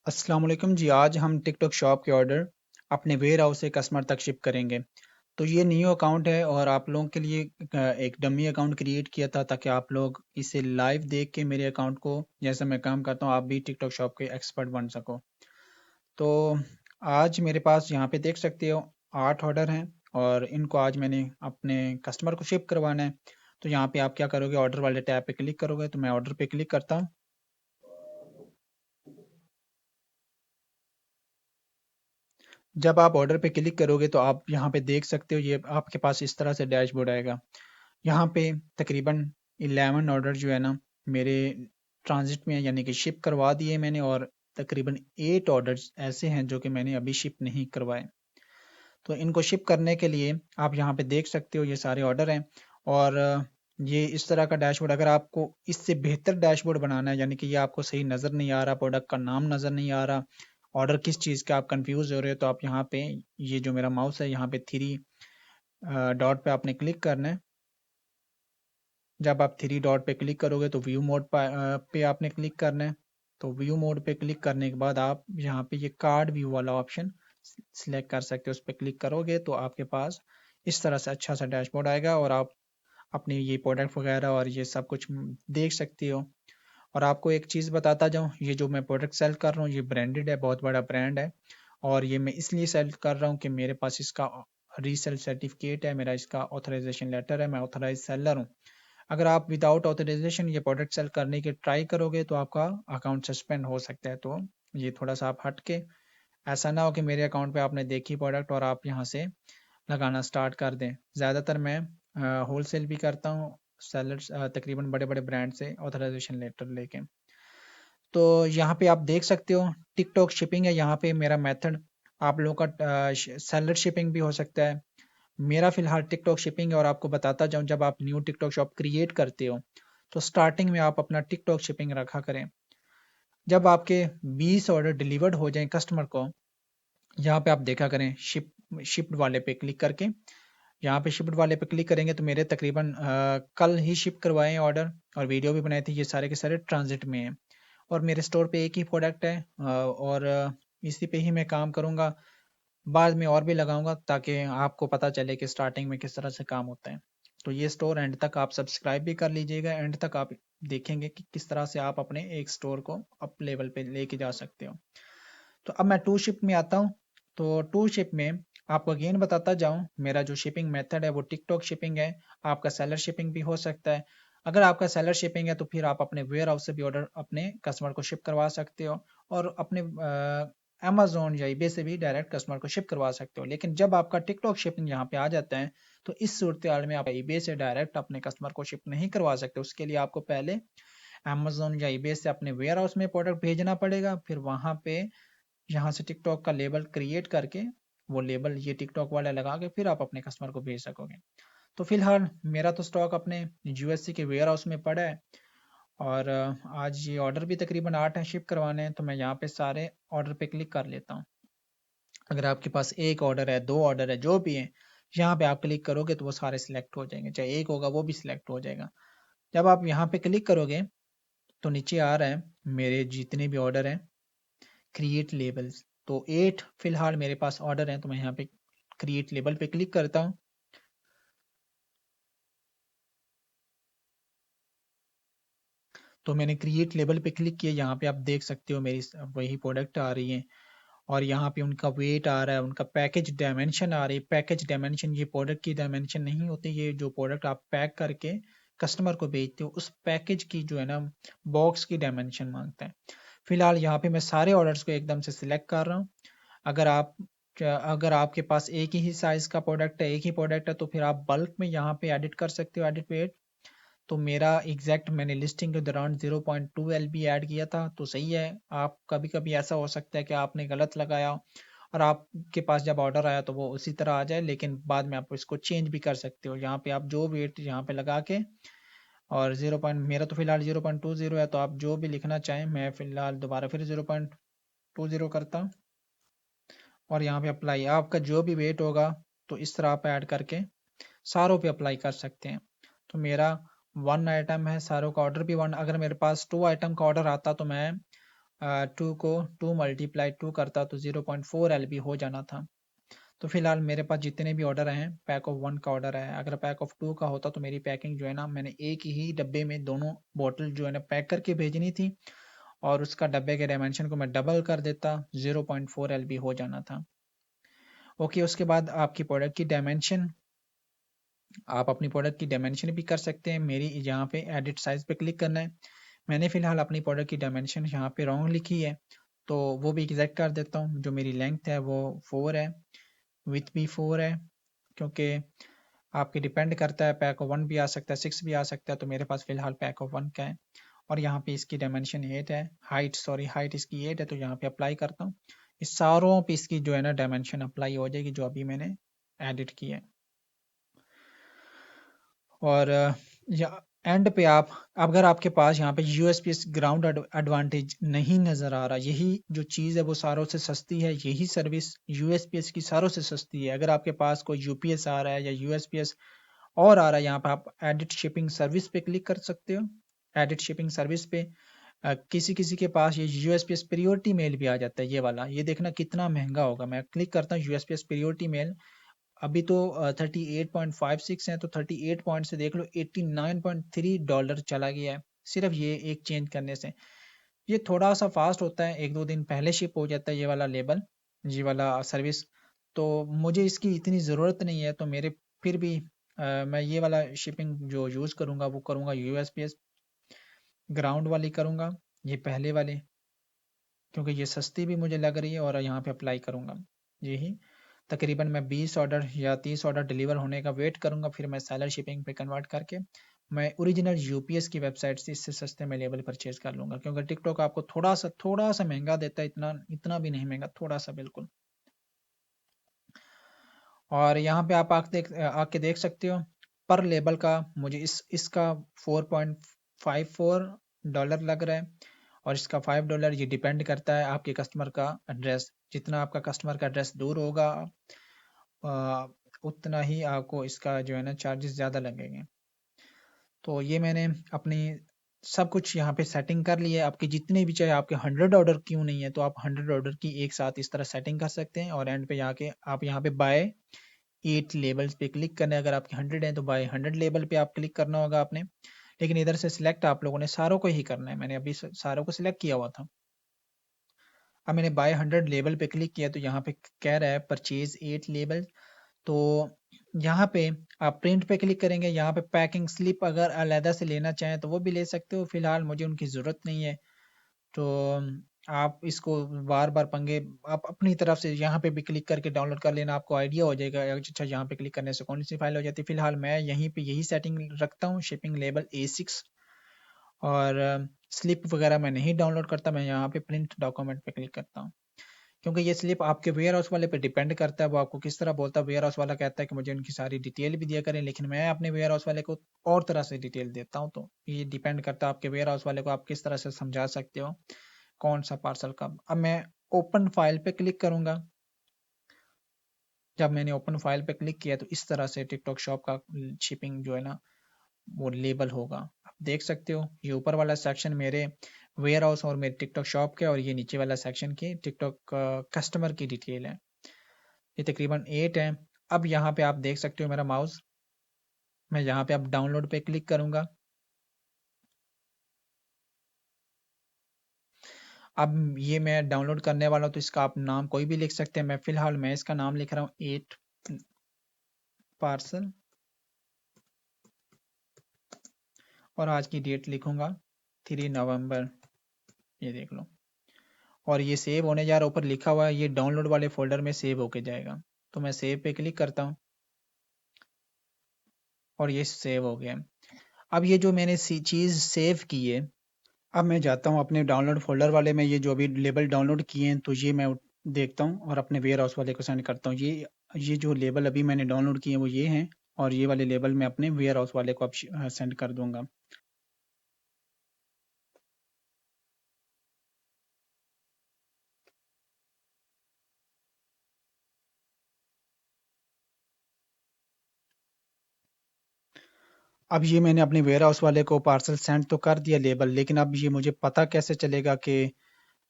अस्सलाम वालेकुम जी। आज हम टिकटॉक शॉप के ऑर्डर अपने वेयर हाउस से कस्टमर तक शिप करेंगे। तो ये न्यू अकाउंट है और आप लोगों के लिए एक डमी अकाउंट क्रिएट किया था ताकि आप लोग इसे लाइव देख के मेरे अकाउंट को जैसे मैं काम करता हूँ आप भी टिकटॉक शॉप के एक्सपर्ट बन सको। तो आज मेरे पास यहाँ पे देख सकते हो 8 ऑर्डर हैं और इनको आज मैंने अपने कस्टमर को शिप करवाना है। तो यहाँ पे आप क्या करोगे, ऑर्डर वाले टैब पे क्लिक करोगे। तो मैं ऑर्डर पे क्लिक करता हूँ। जब आप ऑर्डर पे क्लिक करोगे तो आप यहाँ पे देख सकते हो, ये आपके पास इस तरह से डैशबोर्ड आएगा। यहाँ पे तकरीबन 11 ऑर्डर जो है ना मेरे ट्रांजिट में है, यानी कि शिप करवा दिए मैंने, और तकरीबन 8 ऑर्डर्स ऐसे हैं जो कि मैंने अभी शिप नहीं करवाए। तो इनको शिप करने के लिए आप यहाँ पे देख सकते हो ये सारे ऑर्डर हैं। और ये इस तरह का डैशबोर्ड, अगर आपको इससे बेहतर डैशबोर्ड बनाना है, यानी कि ये आपको सही नज़र नहीं आ रहा, प्रोडक्ट का नाम नज़र नहीं आ रहा, ऑर्डर किस चीज़ का आप कंफ्यूज हो रहे हो, तो आप यहाँ पे ये जो मेरा माउस है यहाँ पे 3 डॉट पे आपने क्लिक करना है। जब आप 3 डॉट पे क्लिक करोगे तो व्यू मोड पे आपने क्लिक करना है। तो व्यू मोड पे क्लिक करने के बाद आप यहाँ पे ये कार्ड व्यू वाला ऑप्शन सिलेक्ट कर सकते हो। उस पर क्लिक करोगे तो आपके पास इस तरह से अच्छा सा डैशबोर्ड आएगा और आप अपनी ये प्रोडक्ट वगैरह और ये सब कुछ देख सकती हो। और आपको एक चीज़ बताता जाऊँ, ये जो मैं प्रोडक्ट सेल कर रहा हूँ ये ब्रांडेड है, बहुत बड़ा ब्रांड है। और ये मैं इसलिए सेल कर रहा हूँ कि मेरे पास इसका रीसेल सर्टिफिकेट है, मेरा इसका ऑथराइजेशन लेटर है, मैं ऑथराइज सेलर हूँ। अगर आप विदाउट ऑथराइजेशन ये प्रोडक्ट सेल करने की ट्राई करोगे तो आपका अकाउंट सस्पेंड हो सकता है। तो ये थोड़ा सा आप हट के, ऐसा ना हो कि मेरे अकाउंट पे आपने देखी प्रोडक्ट और आप यहाँ से लगाना स्टार्ट कर दें। ज़्यादातर मैं होल सेल भी करता हूँ, सेलर्स तकरीबन बड़े बड़े ब्रांड से ऑथराइजेशन लेटर लेके। तो यहाँ पे आप देख सकते हो टिकटॉक शिपिंग है यहाँ पे मेरा मेथड। आप लोगों का सेलर शिपिंग भी हो सकता है। मेरा फिलहाल टिकटॉक शिपिंग है। और आपको बताता जाऊँ, जब आप न्यू टिकटॉक शॉप क्रिएट करते हो तो स्टार्टिंग में आप अपना टिकटॉक शिपिंग रखा करें। जब आपके 20 ऑर्डर डिलीवर्ड हो जाएं कस्टमर को, यहाँ पे आप देखा करें शिप्ड वाले पे क्लिक करके। यहाँ पे शिप्ड वाले पे क्लिक करेंगे तो मेरे तकरीबन कल ही शिप करवाए ऑर्डर और वीडियो भी बनाए थे, ये सारे के सारे ट्रांजिट में हैं। और मेरे स्टोर पे एक ही प्रोडक्ट है और इसी पे ही मैं काम करूँगा। बाद में और भी लगाऊंगा ताकि आपको पता चले कि स्टार्टिंग में किस तरह से काम होता है। तो ये स्टोर एंड तक आप सब्सक्राइब भी कर लीजिएगा, एंड तक आप देखेंगे कि किस तरह से आप अपने एक स्टोर को अप लेवल पे लेके जा सकते हो। तो अब मैं टू शिप में आता हूँ। तो टू शिप में आपको अगेन बताता जाऊँ, मेरा जो शिपिंग मेथड है वो टिकटॉक शिपिंग है। आपका सेलर शिपिंग भी हो सकता है। अगर आपका सेलर शिपिंग है तो फिर आप अपने वेयर हाउस से भी ऑर्डर अपने कस्टमर को शिप करवा सकते हो और अपने अमेजोन या ईबे से भी डायरेक्ट कस्टमर को शिप करवा सकते हो। लेकिन जब आपका टिकटॉक शिपिंग यहाँ पे आ जाता है तो इस सूरत हाल में आप ईबे से डायरेक्ट अपने कस्टमर को शिप नहीं करवा सकते। उसके लिए आपको पहले अमेजोन या ईबे से अपने वेयर हाउस में प्रोडक्ट भेजना पड़ेगा, फिर वहां पे यहाँ से टिकटॉक का लेबल क्रिएट करके वो लेबल ये टिकटॉक वाला लगा के फिर आप अपने कस्टमर को भेज सकोगे। तो फिलहाल मेरा तो स्टॉक अपने यूएससी के वेयर हाउस में पड़ा है और आज ये ऑर्डर भी तकरीबन 8 हैं शिप करवाने हैं। तो मैं यहाँ पे सारे ऑर्डर पे क्लिक कर लेता हूँ। अगर आपके पास एक ऑर्डर है, 2 ऑर्डर है, जो भी है, यहाँ पे आप क्लिक करोगे तो वो सारे सिलेक्ट हो जाएंगे। चाहे एक होगा वो भी सिलेक्ट हो जाएगा। जब आप यहाँ पे क्लिक करोगे तो नीचे आ रहा है मेरे जितने भी ऑर्डर हैं क्रिएट लेबल्स। तो 8 फिलहाल मेरे पास ऑर्डर हैं। तो मैं यहाँ पे क्रिएट लेबल पे क्लिक करता हूँ। तो मैंने क्रिएट लेबल पे क्लिक किया। यहाँ पे आप देख सकते हो मेरी वही प्रोडक्ट आ रही है और यहाँ पे उनका वेट आ रहा है, उनका पैकेज डायमेंशन आ रही है। पैकेज डायमेंशन ये प्रोडक्ट की डायमेंशन नहीं होती, ये जो प्रोडक्ट आप पैक करके कस्टमर को भेजते हो उस पैकेज की जो है ना बॉक्स की डायमेंशन मांगता है। फिलहाल यहाँ पे मैं सारे ऑर्डर्स को एकदम से सिलेक्ट कर रहा हूँ। अगर आप अगर आपके पास एक ही साइज का प्रोडक्ट है, एक ही प्रोडक्ट है, तो फिर आप बल्क में यहाँ पे एडिट कर सकते हो, एडिट वेट। तो मेरा एग्जैक्ट मैंने लिस्टिंग के दौरान 0.2 LB ऐड किया था तो सही है। आप कभी कभी ऐसा हो सकता है कि आपने गलत लगाया और आपके पास जब ऑर्डर आया तो वो उसी तरह आ जाए, लेकिन बाद में आप इसको चेंज भी कर सकते हो। यहाँ पे आप जो वेट यहाँ पे लगा के और 0. मेरा तो फिलहाल 0.20 है, तो आप जो भी लिखना चाहें। मैं फिलहाल दोबारा फिर 0.20 करता हूँ और यहाँ पे अप्लाई आपका जो भी वेट होगा तो इस तरह आप ऐड करके सारों पे अप्लाई कर सकते हैं। तो मेरा 1 आइटम है, सारों का ऑर्डर भी 1। अगर मेरे पास 2 आइटम का ऑर्डर आता तो मैं 2 को 2 मल्टीप्लाई 2 करता तो 0.4 LB हो जाना था। तो फिलहाल मेरे पास जितने भी ऑर्डर हैं, पैक ऑफ 1 का ऑर्डर है। अगर पैक ऑफ 2 का होता तो मेरी पैकिंग जो है ना, मैंने एक ही डब्बे में दोनों बोतल जो है ना पैक करके भेजनी थी, और उसका डब्बे के डायमेंशन को मैं डबल कर देता, 0.4 LB हो जाना था। ओके, उसके बाद आपकी प्रोडक्ट की डायमेंशन, आप अपनी प्रोडक्ट की डायमेंशन भी कर सकते हैं। मेरी यहाँ पे एडिट साइज पे क्लिक करना है। मैंने फिलहाल अपनी प्रोडक्ट की डायमेंशन यहाँ पे रॉन्ग लिखी है, तो वो भी एग्जैक्ट कर देता हूँ। जो मेरी लेंथ है वो 4 है, विथ भी 4 है, क्योंकि आपके डिपेंड करता है, पैक ऑफ 1 भी आ सकता है, 6 भी आ सकता है, तो मेरे पास फिलहाल पैक ऑफ 1 का है। और यहाँ पे इसकी डायमेंशन 8 है, हाइट इसकी 8 है, तो यहाँ पे अप्लाई करता हूँ। इस सारों पे इसकी जो है ना डायमेंशन अप्लाई हो जाएगी, जो अभी मैंने एडिट की है। और या एंड पे आप, अगर आपके पास यहाँ पे यूएसपीएस ग्राउंड एडवांटेज नहीं नज़र आ रहा, यही जो चीज़ है वो सारों से सस्ती है, यही सर्विस यूएसपीएस की सारों से सस्ती है। अगर आपके पास कोई यूपीएस आ रहा है या यूएसपीएस और आ रहा है, यहाँ पे आप एडिट शिपिंग सर्विस पे क्लिक कर सकते हो। एडिट शिपिंग सर्विस पे किसी किसी के पास ये यूएसपीएस प्रियोरिटी मेल भी आ जाता है, ये वाला। ये देखना कितना महंगा होगा। मैं क्लिक करता हूँ यूएसपीएस प्रियोरिटी मेल, अभी तो 38.56 है, तो 38 पॉइंट से देख लो $89.3 चला गया है, सिर्फ ये एक चेंज करने से। ये थोड़ा सा फास्ट होता है, एक दो दिन पहले शिप हो जाता है ये वाला लेबल, ये वाला सर्विस। तो मुझे इसकी इतनी ज़रूरत नहीं है, तो मेरे फिर भी मैं ये वाला शिपिंग जो यूज़ करूँगा वो करूँगा यूएसपीएस ग्राउंड वाली करूँगा, ये पहले वाले, क्योंकि ये सस्ती भी मुझे लग रही है, और यहाँ पे अप्लाई करूँगा यही। तकरीबन मैं 20 ऑर्डर या 30 ऑर्डर डिलीवर होने का वेट करूँगा, फिर मैं सेलर शिपिंग पे कन्वर्ट करके मैं ओरिजिनल यूपीएस की वेबसाइट से इससे सस्ते में लेबल परचेज कर लूँगा, क्योंकि टिकटॉक आपको थोड़ा सा महंगा देता है, इतना इतना भी नहीं महंगा, थोड़ा सा बिल्कुल। और यहाँ पे आप आके देख सकते हो पर लेबल का, मुझे इसका $4.54 लग रहा है, और इसका $5 ये डिपेंड करता है आपके कस्टमर का एड्रेस। जितना आपका कस्टमर का एड्रेस दूर होगा, आ, उतना ही आपको इसका जो है ना चार्जेस ज़्यादा लगेंगे। तो ये मैंने अपनी सब कुछ यहाँ पे सेटिंग कर लिया है। आपके जितने भी, चाहे आपके 100 ऑर्डर क्यों नहीं है, तो आप 100 ऑर्डर की एक साथ इस तरह सेटिंग कर सकते हैं, और एंड पे जाके आप यहाँ पे बाय 8 लेबल्स पे क्लिक करना है। अगर आपके 100 हैं तो बाय 100 लेबल पे आप क्लिक करना होगा आपने, लेकिन इधर से सिलेक्ट आप लोगों ने सारों को ही करना है। मैंने अभी सारों को सिलेक्ट किया हुआ था। अब मैंने बाय 100 लेबल पे क्लिक किया, तो यहाँ पे कह रहा है परचेज 8 लेबल। तो यहाँ पे आप प्रिंट पे क्लिक करेंगे, यहाँ पे पैकिंग स्लिप अगर अलहदा से लेना चाहें तो वो भी ले सकते हो, फिलहाल मुझे उनकी ज़रूरत नहीं है। तो आप इसको बार बार पंगे, आप अपनी तरफ से यहाँ पे भी क्लिक करके डाउनलोड कर लेना, आपको आइडिया हो जाएगा अच्छा यहाँ पे क्लिक करने से कौन सी फाइल हो जाती है। फिलहाल मैं यहीं पे यही सेटिंग रखता हूँ, शिपिंग लेबल A6, और स्लिप वगैरह मैं नहीं डाउनलोड करता, मैं यहाँ पे प्रिंट डॉक्यूमेंट पे क्लिक करता हूँ, क्योंकि ये स्लिप आपके वेयर हाउस वाले पे डिपेंड करता है, वो आपको किस तरह बोलता है। वेयर हाउस वाला कहता है कि मुझे उनकी सारी डिटेल भी दिया करें, लेकिन मैं अपने वेयर हाउस वाले को और तरह से डिटेल देता हूँ। तो ये डिपेंड करता है आपके वेयर हाउस वाले को आप किस तरह से समझा सकते हो कौन सा पार्सल कब। अब मैं ओपन फाइल पे क्लिक करूंगा। जब मैंने ओपन फाइल पे क्लिक किया, तो इस तरह से टिकटॉक शॉप का शिपिंग जो है ना वो लेबल होगा। आप देख सकते हो, ये ऊपर वाला सेक्शन मेरे वेयर हाउस और मेरे टिकटॉक शॉप के, और ये नीचे वाला सेक्शन की टिकटॉक कस्टमर की डिटेल है। ये तकरीबन 8 है। अब यहाँ पे आप देख सकते हो मेरा माउस, मैं यहाँ पे अब डाउनलोड पे क्लिक करूंगा। अब ये मैं डाउनलोड करने वाला हूँ, तो इसका आप नाम कोई भी लिख सकते हैं। मैं फिलहाल इसका नाम लिख रहा हूँ 8 पार्सल, और आज की डेट लिखूंगा 3 नवंबर, ये देख लो। और ये सेव होने जा रहा है, ऊपर लिखा हुआ है ये डाउनलोड वाले फोल्डर में सेव होके जाएगा। तो मैं सेव पे क्लिक करता हूँ, और ये सेव हो गया। अब ये जो मैंने चीज़ सेव की है, अब मैं जाता हूँ अपने डाउनलोड फोल्डर वाले में, ये जो अभी लेबल डाउनलोड किए हैं, तो ये मैं देखता हूँ और अपने वेयर हाउस वाले को सेंड करता हूँ। ये जो लेबल अभी मैंने डाउनलोड किए हैं वो ये हैं, और ये वाले लेबल मैं अपने वेयर हाउस वाले को अब सेंड कर दूंगा। अब ये मैंने अपने वेयर हाउस वाले को पार्सल सेंड तो कर दिया लेबल, लेकिन अब ये मुझे पता कैसे चलेगा कि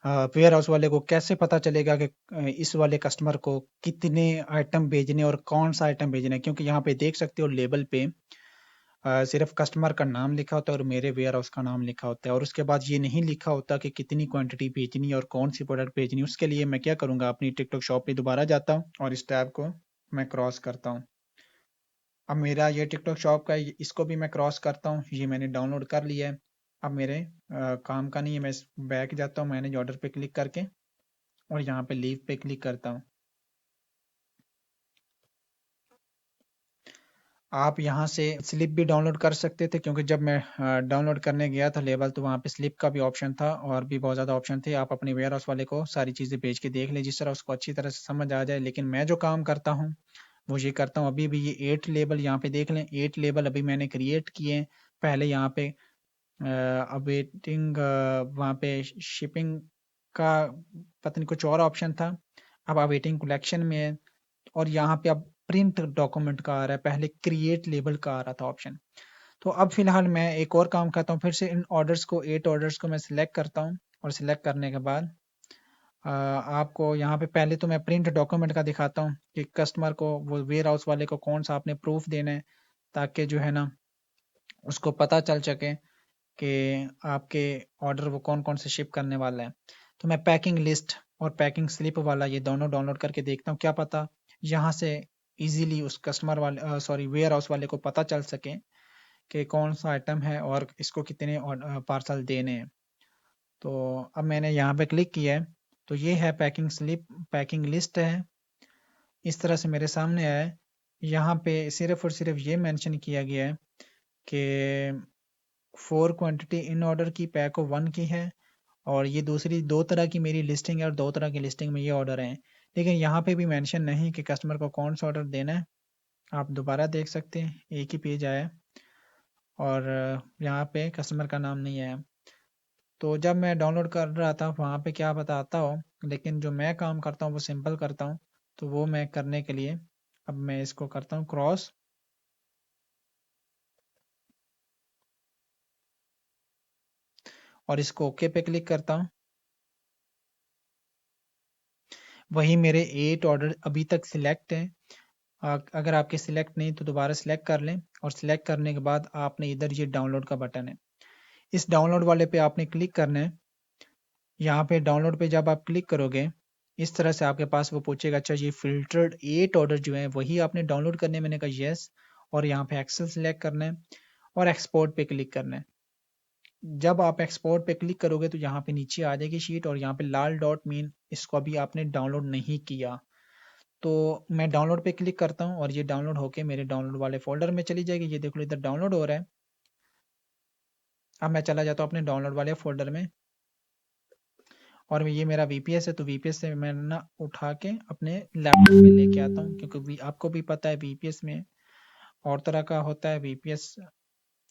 वेयर हाउस वाले को कैसे पता चलेगा कि इस वाले कस्टमर को कितने आइटम भेजने और कौन सा आइटम भेजना है, क्योंकि यहाँ पे देख सकते हो लेबल पे सिर्फ कस्टमर का नाम लिखा होता है और मेरे वेयर हाउस का नाम लिखा होता है, और उसके बाद ये नहीं लिखा होता कि कितनी क्वांटिटी भेजनी है और कौन सी प्रोडक्ट भेजनी है। उसके लिए मैं क्या करूँगा, अपनी टिकटॉक शॉप पे दोबारा जाता हूँ और इस टैब को मैं क्रॉस करता हूँ। अब मेरा ये टिकटॉक शॉप का है, इसको भी मैं क्रॉस करता हूँ, ये मैंने डाउनलोड कर लिया है। अब मेरे काम का नहीं है, मैं बैक जाता हूँ मैनेज ऑर्डर पे क्लिक करके और यहाँ पे लीव पे क्लिक करता हूँ। आप यहाँ से स्लिप भी डाउनलोड कर सकते थे, क्योंकि जब मैं डाउनलोड करने गया था लेबल, तो वहाँ पे स्लिप का भी ऑप्शन था और भी बहुत ज़्यादा ऑप्शन थे। आप अपने वेयर हाउस वाले को सारी चीज़ें भेज के देख लें, जिस तरह उसको अच्छी तरह से समझ आ जाए। लेकिन मैं जो काम करता हूँ वो ये करता हूँ, अभी भी ये 8 लेबल यहाँ पे देख लें, 8 लेबल अभी मैंने क्रिएट किए हैं। पहले यहाँ पे अवेटिंग वहाँ पे शिपिंग का पता नहीं कुछ और ऑप्शन था, अब अवेटिंग कलेक्शन में है। और यहाँ पे अब प्रिंट डॉक्यूमेंट का आ रहा है, पहले क्रिएट लेबल का आ रहा था ऑप्शन। तो अब फिलहाल मैं एक और काम करता हूँ, फिर से इन ऑर्डर्स को 8 ऑर्डर्स को मैं सिलेक्ट करता हूँ और सिलेक्ट करने के बाद आपको यहाँ पे पहले तो मैं प्रिंट डॉक्यूमेंट का दिखाता हूँ कि कस्टमर को, वो वेयर हाउस वाले को कौन सा आपने प्रूफ देना है, ताकि जो है ना उसको पता चल सके कि आपके ऑर्डर वो कौन कौन से शिप करने वाला है। तो मैं पैकिंग लिस्ट और पैकिंग स्लिप वाला ये दोनों डाउनलोड करके देखता हूँ, क्या पता यहाँ से इजीली उस कस्टमर वाले सॉरी वेयर हाउस वाले को पता चल सके कि कौन सा आइटम है और इसको कितने पार्सल देने हैं। तो अब मैंने यहाँ पे क्लिक किया है, तो ये है पैकिंग स्लिप, पैकिंग लिस्ट है, इस तरह से मेरे सामने आया है। यहाँ पे सिर्फ और सिर्फ ये मेंशन किया गया है कि 4 क्वांटिटी इन ऑर्डर की, पैक ऑफ 1 की है, और ये दूसरी 2 तरह की मेरी लिस्टिंग है और 2 तरह की लिस्टिंग में ये ऑर्डर हैं। लेकिन यहाँ पे भी मेंशन नहीं कि कस्टमर को कौन सा ऑर्डर देना है। आप दोबारा देख सकते हैं, एक ही पेज आया है और यहाँ पे कस्टमर का नाम नहीं आया। तो जब मैं डाउनलोड कर रहा था वहाँ पे क्या बताता हो, लेकिन जो मैं काम करता हूँ वो सिंपल करता हूँ। तो वो मैं करने के लिए अब मैं इसको करता हूँ क्रॉस और इसको ओके पे क्लिक करता हूँ। वही मेरे 8 ऑर्डर अभी तक सिलेक्ट हैं। अगर आपके सिलेक्ट नहीं तो दोबारा सिलेक्ट कर लें, और सिलेक्ट करने के बाद आपने इधर ये डाउनलोड का बटन है, इस डाउनलोड वाले पे आपने क्लिक करना है। यहाँ पे डाउनलोड पे जब आप क्लिक करोगे, इस तरह से आपके पास वो पूछेगा, अच्छा ये फिल्टर्ड 8 ऑर्डर जो है वही आपने डाउनलोड करने, मैंने कहा यस, और यहाँ पे एक्सेल सिलेक्ट करना है और एक्सपोर्ट पे क्लिक करना है। जब आप एक्सपोर्ट पे क्लिक करोगे तो यहाँ पे नीचे आ जाएगी शीट और यहाँ पे लाल डॉट मीन इसको अभी आपने डाउनलोड नहीं किया। तो मैं डाउनलोड पे क्लिक करता हूँ और ये डाउनलोड होके मेरे डाउनलोड वाले फोल्डर में चली जाएगी। ये देख लो इधर डाउनलोड हो रहा है। अब मैं चला जाता हूँ अपने डाउनलोड वाले फोल्डर में, और ये मेरा वीपीएस है, तो वीपीएस से मैं ना उठा के अपने लैपटॉप में लेके आता हूँ, क्योंकि आपको भी पता है वीपीएस में और तरह का होता है वीपीएस।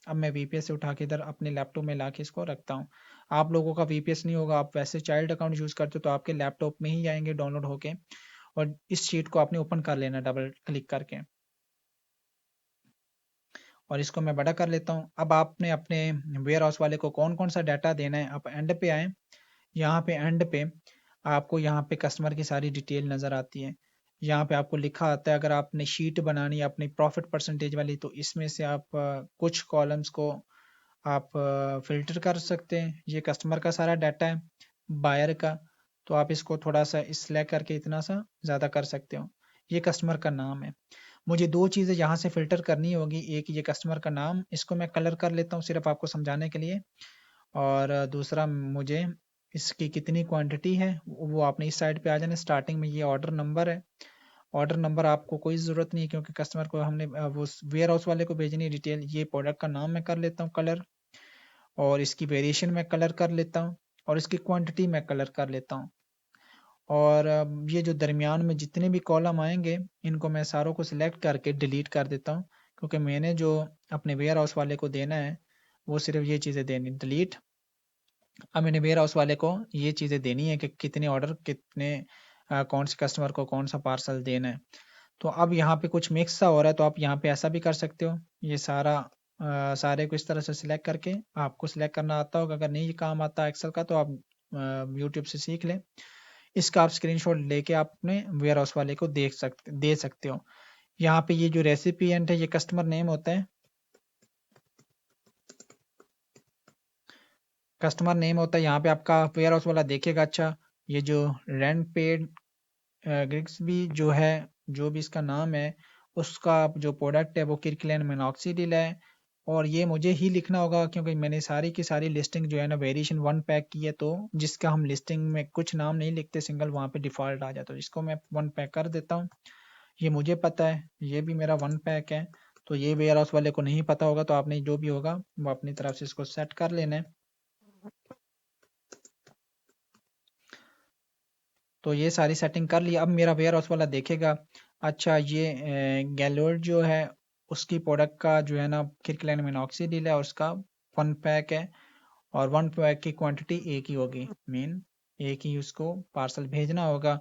अब मैं वीपीएस से उठा के इधर अपने लैपटॉप में ला के इसको रखता हूँ। आप लोगों का वीपीएस नहीं होगा, आप वैसे चाइल्ड अकाउंट यूज़ करते हो तो आपके लैपटॉप में ही आएंगे डाउनलोड होके, और इस शीट को आपने ओपन कर लेना डबल क्लिक करके, और इसको मैं बड़ा कर लेता हूँ। अब आपने अपने वेयर हाउस वाले को कौन कौन सा डाटा देना है, आप एंड पे आए। यहाँ पे एंड पे आपको यहाँ पे कस्टमर की सारी डिटेल नज़र आती है। यहाँ पे आपको लिखा आता है, अगर आपने शीट बनानी है अपनी प्रॉफिट परसेंटेज वाली, तो इसमें से आप कुछ कॉलम्स को आप फिल्टर कर सकते हैं। ये कस्टमर का सारा डाटा है, बायर का, तो आप इसको थोड़ा सा सिलेक्ट करके इतना सा ज़्यादा कर सकते हो। ये कस्टमर का नाम है। मुझे 2 चीज़ें यहाँ से फ़िल्टर करनी होगी, एक ये कस्टमर का नाम, इसको मैं कलर कर लेता हूँ सिर्फ़ आपको समझाने के लिए, और दूसरा मुझे इसकी कितनी क्वांटिटी है वो आपने इस साइड पे आ जाना। स्टार्टिंग में ये ऑर्डर नंबर है, ऑर्डर नंबर आपको कोई ज़रूरत नहीं है क्योंकि कस्टमर को हमने वो वेयर हाउस वाले को भेजनी है डिटेल। ये प्रोडक्ट का नाम मैं कर लेता हूँ कलर, और इसकी वेरिएशन मैं कलर कर लेता हूँ, और इसकी क्वांटिटी मैं कलर कर लेता हूँ। और ये जो दरमियान में जितने भी कॉलम आएंगे इनको मैं सारों को सिलेक्ट करके डिलीट कर देता हूँ, क्योंकि मैंने जो अपने वेयर हाउस वाले को देना है वो सिर्फ ये चीज़ें देनी, डिलीट। अब मैंने वेयर हाउस वाले को ये चीज़ें देनी है कि कितने ऑर्डर, कितने कौन से कस्टमर को कौन सा पार्सल देना है। तो अब यहाँ पे कुछ मिक्स सा हो रहा है, तो आप यहाँ पे ऐसा भी कर सकते हो, ये सारा सारे को इस तरह से सिलेक्ट करके, आपको सिलेक्ट करना आता होगा, अगर नहीं काम आता एक्सेल का तो आप यूट्यूब से सीख लें। इसका आप स्क्रीनशॉट लेके आप अपने वेयर हाउस वाले को दे सकते हो। यहाँ पे ये जो रेसिपिएंट है ये कस्टमर नेम होता है, कस्टमर नेम होता है। यहाँ पे आपका वेयर हाउस वाला देखेगा, अच्छा ये जो रेंट पेड ग्रिग्स भी जो है, जो भी इसका नाम है, उसका जो प्रोडक्ट है वो किर्कलैंड मिनॉक्सिडिल है। और ये मुझे ही लिखना होगा क्योंकि मैंने सारी की सारी लिस्टिंग जो है ना वेरिएशन 1 पैक की है, तो जिसका हम लिस्टिंग में कुछ नाम नहीं लिखते सिंगल, वहाँ पे डिफ़ॉल्ट आ जाता है। तो इसको मैं 1 पैक कर देता हूँ। ये मुझे पता है, ये भी मेरा 1 पैक है। तो ये वेयर हाउस वाले को नहीं पता होगा, तो आपने जो भी होगा वो अपनी तरफ से इसको सेट कर लेना है। तो ये सारी सेटिंग कर ली। अब मेरा वेयर हाउस वाला देखेगा, अच्छा ये गैलोड जो है उसकी प्रोडक्ट का जो है ना किर्कलैंड मिनॉक्सिडिल है और उसका 1 पैक है, और 1 पैक की क्वांटिटी एक ही होगी, मीन एक ही उसको पार्सल भेजना होगा।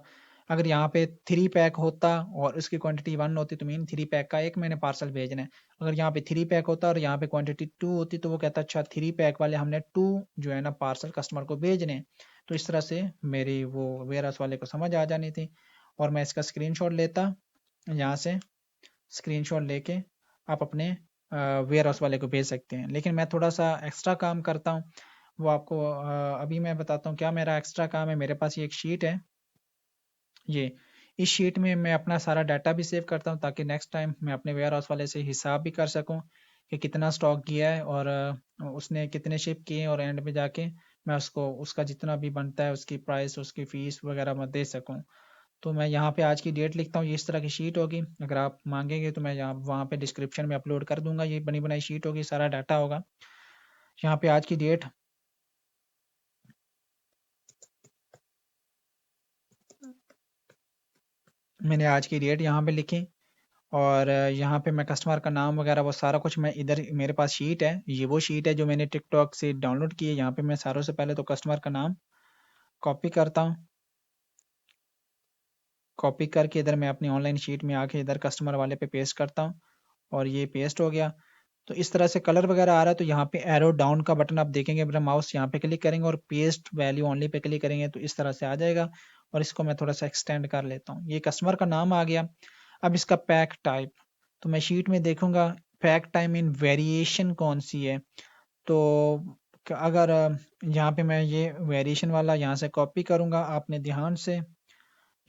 अगर यहाँ पे 3 पैक होता और उसकी क्वांटिटी 1 होती तो मीन 3 पैक का एक मैंने पार्सल भेजना है। अगर यहाँ पे 3 पैक होता और यहाँ पे क्वांटिटी 2 होती तो वो कहता अच्छा 3 पैक वाले हमने 2 जो है ना पार्सल कस्टमर को भेजने हैं। तो इस तरह से मेरी वो वेयर हाउस वाले को समझ आ जानी थी। और मैं इसका स्क्रीनशॉट लेता, यहाँ से स्क्रीनशॉट लेके आप अपने वेयर हाउस वाले को भेज सकते हैं। लेकिन मैं थोड़ा सा एक्स्ट्रा काम करता हूँ, वो आपको अभी मैं बताता हूँ क्या मेरा एक्स्ट्रा काम है। मेरे पास ये एक शीट है, ये इस शीट में मैं अपना सारा डाटा भी सेव करता हूँ ताकि नेक्स्ट टाइम मैं अपने वेयर हाउस वाले से हिसाब भी कर सकूँ कि कितना स्टॉक किया है और उसने कितने शिप किए, और एंड में जाके मैं उसको उसका जितना भी बनता है उसकी प्राइस उसकी फ़ीस वगैरह मैं दे सकूँ। तो मैं यहाँ पे आज की डेट लिखता हूँ, ये इस तरह की शीट होगी। अगर आप मांगेंगे तो मैं यहाँ वहाँ पे डिस्क्रिप्शन में अपलोड कर दूंगा, ये बनी बनाई शीट होगी, सारा डाटा होगा। यहाँ पे आज की डेट, मैंने आज की डेट यहाँ पे लिखी, और यहाँ पे मैं कस्टमर का नाम वगैरह वो सारा कुछ मैं इधर मेरे पास शीट है, ये वो शीट है जो मैंने टिकटॉक से डाउनलोड की है। यहाँ पे मैं सारों से पहले तो कस्टमर का नाम कॉपी करता हूँ, कॉपी करके इधर मैं अपनी ऑनलाइन शीट में आके इधर कस्टमर वाले पे पेस्ट करता हूँ, और ये पेस्ट हो गया। तो इस तरह से कलर वगैरह आ रहा है। तो यहाँ पे एरो डाउन का बटन आप देखेंगे, मेरा माउस यहाँ पे क्लिक करेंगे और paste value only pay click करेंगे तो इस तरह से आ जाएगा। और इसको मैं थोड़ा सा एक्सटेंड कर लेता हूँ, ये कस्टमर का नाम आ गया। अब इसका पैक टाइप, तो मैं शीट में देखूंगा पैक टाइम इन वेरिएशन कौन सी है। तो अगर यहाँ पे मैं ये वेरिएशन वाला यहाँ से कॉपी करूँगा, आपने ध्यान से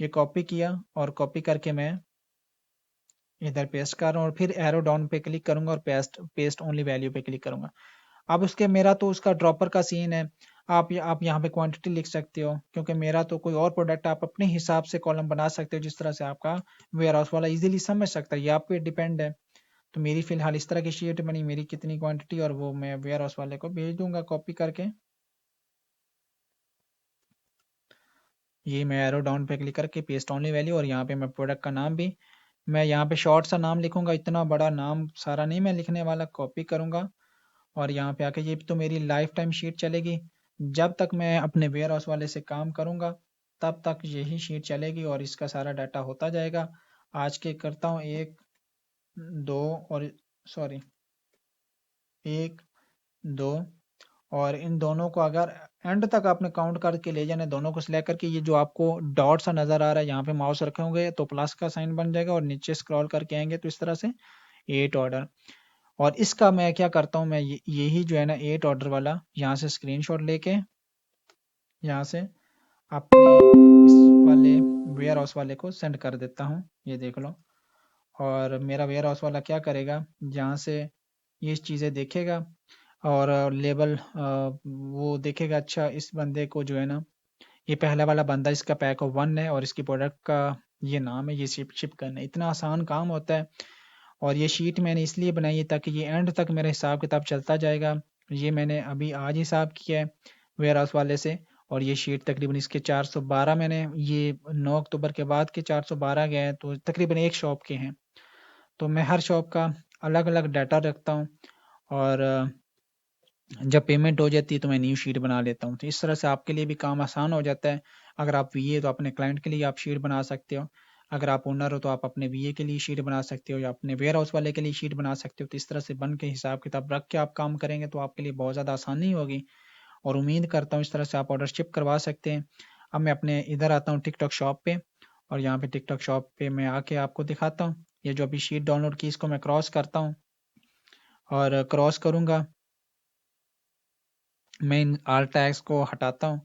ये कॉपी किया और कॉपी करके मैं इधर पेस्ट कर रहा हूँ, और फिर एरो डाउन पे क्लिक करूंगा और पेस्ट पेस्ट ओनली वैल्यू पे क्लिक करूंगा। अब उसके मेरा तो उसका ड्रॉपर का सीन है, आप यहाँ पे क्वांटिटी लिख सकते हो क्योंकि मेरा तो कोई और प्रोडक्ट आप अपने हिसाब से कॉलम बना सकते हो जिस तरह से आपका वेयर हाउस वाला इजीली समझ सकता है, ये आप पे डिपेंड है। तो मेरी फिलहाल इस तरह की शीट बनी, मेरी कितनी क्वांटिटी, और वो मैं वेयर हाउस वाले को भेज दूंगा कॉपी करके। ये मैं एरो डाउन पे क्लिक करके पेस्ट ओनली वैल्यू, और यहाँ पे मैं प्रोडक्ट का नाम भी मैं यहाँ पे शॉर्ट सा नाम लिखूंगा, इतना बड़ा नाम सारा नहीं मैं लिखने वाला, कॉपी करूंगा। और यहाँ पे आके ये तो मेरी लाइफ टाइम शीट चलेगी, जब तक मैं अपने वेयर हाउस वाले से काम करूंगा तब तक यही शीट चलेगी और इसका सारा डाटा होता जाएगा। आज के करता हूँ एक दो, और सॉरी एक दो, और इन दोनों को अगर एंड तक आपने काउंट करके ले जाना है, दोनों को सिलेक्ट करके ये जो आपको डॉट सा नजर आ रहा है यहाँ पे माउस रखे होंगे तो प्लस का साइन बन जाएगा, और नीचे स्क्रॉल करके आएंगे तो इस तरह से 8 ऑर्डर। और इसका मैं क्या करता हूँ, मैं यही जो है ना 8 ऑर्डर वाला यहाँ से स्क्रीनशॉट लेके यहाँ से अपने इस वाले वेयर हाउस वाले को सेंड कर देता हूँ, ये देख लो। और मेरा वेयर हाउस वाला क्या करेगा, यहाँ से ये चीज़ें देखेगा और लेबल वो देखेगा, अच्छा इस बंदे को जो है ना ये पहला वाला बंदा इसका पैक 1 है और इसकी प्रोडक्ट का ये नाम है, ये शिप करना है। इतना आसान काम होता है। और ये शीट मैंने इसलिए बनाई है ताकि ये एंड तक मेरा हिसाब किताब चलता जाएगा। ये मैंने अभी आज हिसाब किया है वेयर हाउस वाले से, और ये शीट तकरीबन इसके 412 मैंने ये 9 अक्टूबर के बाद के 412 गए हैं, तो तकरीबन एक शॉप के हैं। तो मैं हर शॉप का अलग अलग डाटा रखता हूँ, और जब पेमेंट हो जाती है तो मैं न्यू शीट बना लेता हूँ। तो इस तरह से आपके लिए भी काम आसान हो जाता है। अगर आप वीए तो अपने क्लाइंट के लिए आप शीट बना सकते हो, अगर आप ओनर हो तो आप अपने वीए के लिए शीट बना सकते हो या अपने वेयर हाउस वाले के लिए शीट बना सकते हो। तो इस तरह से बन के हिसाब किताब रख के आप काम करेंगे तो आपके लिए बहुत ज़्यादा आसानी होगी। और उम्मीद करता हूँ इस तरह से आप ऑर्डर शिप करवा सकते हैं। अब मैं अपने इधर आता हूँ टिकटॉक शॉप पे, और यहाँ पे टिकटॉक शॉप पे मैं आके आपको दिखाता हूँ। ये जो अभी शीट डाउनलोड की इसको मैं क्रॉस करता हूँ, और क्रॉस करूँगा, मैं इन आल टैग्स को हटाता हूँ।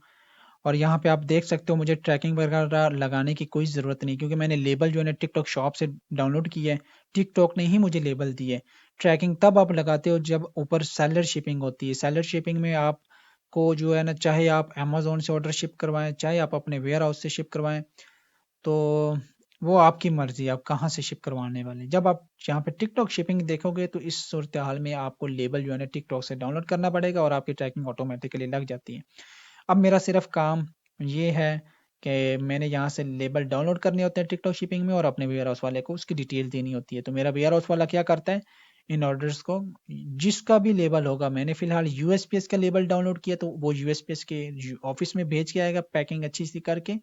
और यहाँ पे आप देख सकते हो मुझे ट्रैकिंग वगैरह लगाने की कोई ज़रूरत नहीं, क्योंकि मैंने लेबल जो है ना टिकटॉक शॉप से डाउनलोड की है। टिकटॉक ने ही मुझे लेबल दी है। ट्रैकिंग तब आप लगाते हो जब ऊपर सेलर शिपिंग होती है। सेलर शिपिंग में आपको जो है ना, चाहे आप अमेज़न से ऑर्डर शिप करवाएं, चाहे आप अपने वेयर हाउस से शिप करवाएं, तो वो आपकी मर्ज़ी है आप कहाँ से शिप करवाने वाले हैं। जब आप यहाँ पे टिकटॉक शिपिंग देखोगे तो इस सूरत हाल में आपको लेबल जो है ना टिकटॉक से डाउनलोड करना पड़ेगा, और आपकी ट्रैकिंग ऑटोमेटिकली लग जाती है। अब मेरा सिर्फ काम ये है कि मैंने यहाँ से लेबल डाउनलोड करने होते हैं टिकटॉक शिपिंग में, और अपने वेयर हाउस वाले को उसकी डिटेल देनी होती है। तो मेरा वेयर हाउस वाला क्या करता है, इन ऑर्डर्स को जिसका भी लेबल होगा, मैंने फिलहाल यूएसपीएस का लेबल डाउनलोड किया, तो वो यूएसपीएस के ऑफिस में भेज के आएगा पैकिंग अच्छी सी करके,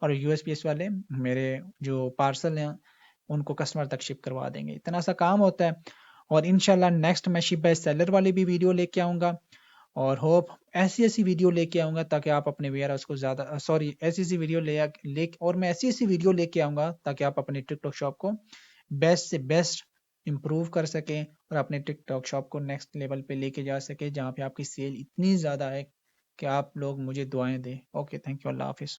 और यूएसपीएस वाले मेरे जो पार्सल हैं उनको कस्टमर तक शिप करवा देंगे। इतना सा काम होता है। और इंशाल्लाह नेक्स्ट मैं शिप बाय सेलर वाली भी वीडियो लेके आऊँगा, और होप ऐसी ऐसी वीडियो लेके आऊँगा ताकि आप अपने वेयर हाउस को ज़्यादा सॉरी ऐसी ऐसी वीडियो ले और मैं ऐसी ऐसी वीडियो लेके आऊँगा ताकि आप अपने टिकटॉक शॉप को बेस्ट से बेस्ट इम्प्रूव कर सकें, और अपने टिकटॉक शॉप को नेक्स्ट लेवल पे लेके जा सके, जहाँ पे आपकी सेल इतनी ज़्यादा है कि आप लोग मुझे दुआएं दें। ओके, थैंक यू, अल्लाह हाफिज़।